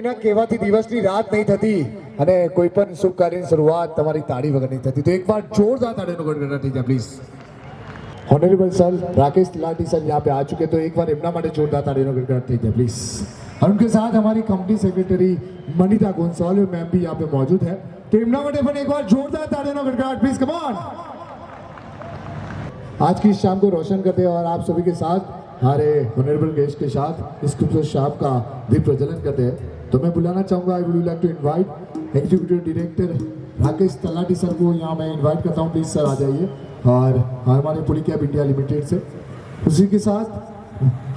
કોઈના કહેવાથી દિવસની રાત નહીં થતી અને કોઈ પણ શુભ કાર્યની શરૂઆત તમારી તાળી વગર નહીં થતી. તો એકવાર જોરદાર તાળીનો ગડગડાટ થઈ જાય please. Honourable sir Rakesh Tilati sir यहाँ पे आ चुके, तो एक बार इतना माटे जोरदार ताड़ीनो गड़गड़ाट થઈ જાય प्लीज. और उनके साथ हमारी company secretary Manita Gonsalves ma'am भी यहाँ पे मौजूद है, तो इतना माटे पण एक बार जोरदार ताड़ीनो गड़गड़ाट प्लीज. Come on. आज की शाम को रोशन करते हैं और आप सभी के साथ हमारे ऑनरेबल गेस्ट के साथ इस खूबसूरत शाम का भी प्रज्वलन करते हैं. तो मैं बुलाना चाहूँगा, I would like to invite executive director Rakesh Talati sir को. यहाँ मैं इन्वाइट करता हूँ, प्लीज़ सर आ जाइए. और हमारे पुलिकैब इंडिया लिमिटेड से उसी के साथ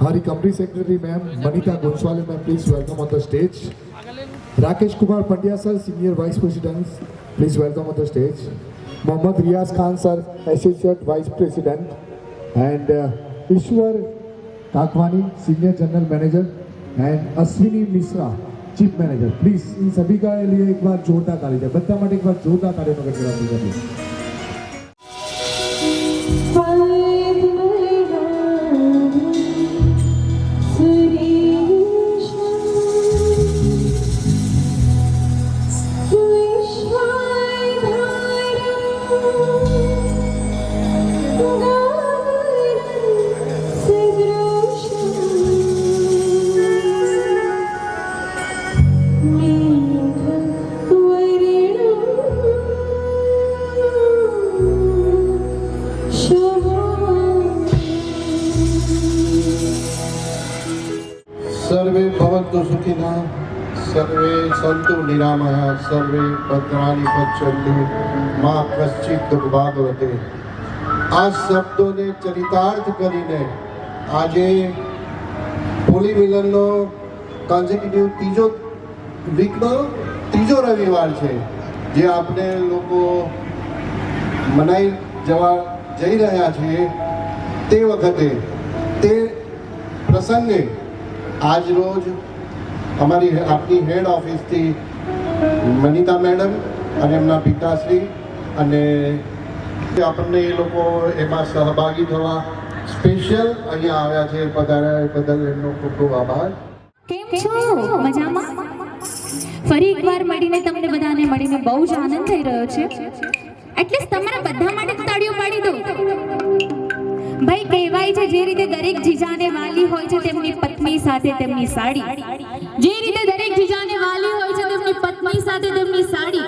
हमारी company secretary ma'am Manita Gonsalves ma'am, please welcome on the stage. Rakesh Kumar Pandya sir, senior vice president, please welcome on the stage. Mohammad Riyaz Khan sir, associate vice president, and Ishwar Kakwani, senior general manager, and Ashwini Mishra, chief manager. Please इन सभी का लिए एक बार जोरदार ताली दे. बता माटे एक बार जोरदार ताली નો ગણગડાટ થઈ જાય. सर्वे भवन्तु सुखिनः, सर्वे सन्तु निरामयाः, सर्वे भद्राणि पश्यन्तु, मां कश्चित् दुर्भाग्यवते. આ શબ્દોને ચરિતાર્થ કરીને આજે હોળી મિલનનો કોન્ઝિક્યુટિવ ત્રીજો વીકનો ત્રીજો રવિવાર છે, જે આપણે લોકો મનાઈ જઈ રહ્યા છીએ. તે વખતે તે પ્રસંગે આજ રોજ અમારી આપની હેડ ઓફિસથી મનીતા મેડમ અને એમના પિતાશ્રી અને આપણને એ લોકો એમાં સહભાગી થવા સ્પેશિયલ અહીંયા આવ્યા છે, પધાર્યા બદલ એમનો ખૂબ ખૂબ આભાર. કેમ છો? મજામાં? ફરી એકવાર મળીને તમને બધાને મળીને બહુ જ આનંદ થઈ રહ્યો છે. એટલીસ્ટ તમારા બધા માટે તાળીઓ પાડી દો. ભાઈ, કહેવાય છે જે રીતે દરેક જીજાને વાલી હોય છે તેમની પત્ની સાથે તેમની સાડી, જે રીતે દરેક જીજાને વાલી હોય છે તેમની પત્ની સાથે તેમની સાડી,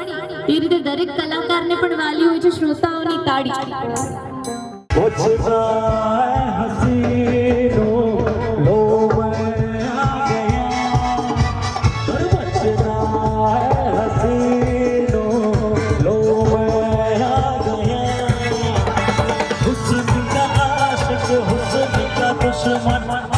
એ રીતે દરેક કલાકારને પણ વાલી હોય છે શ્રોતાઓની તાળી. दुश्मन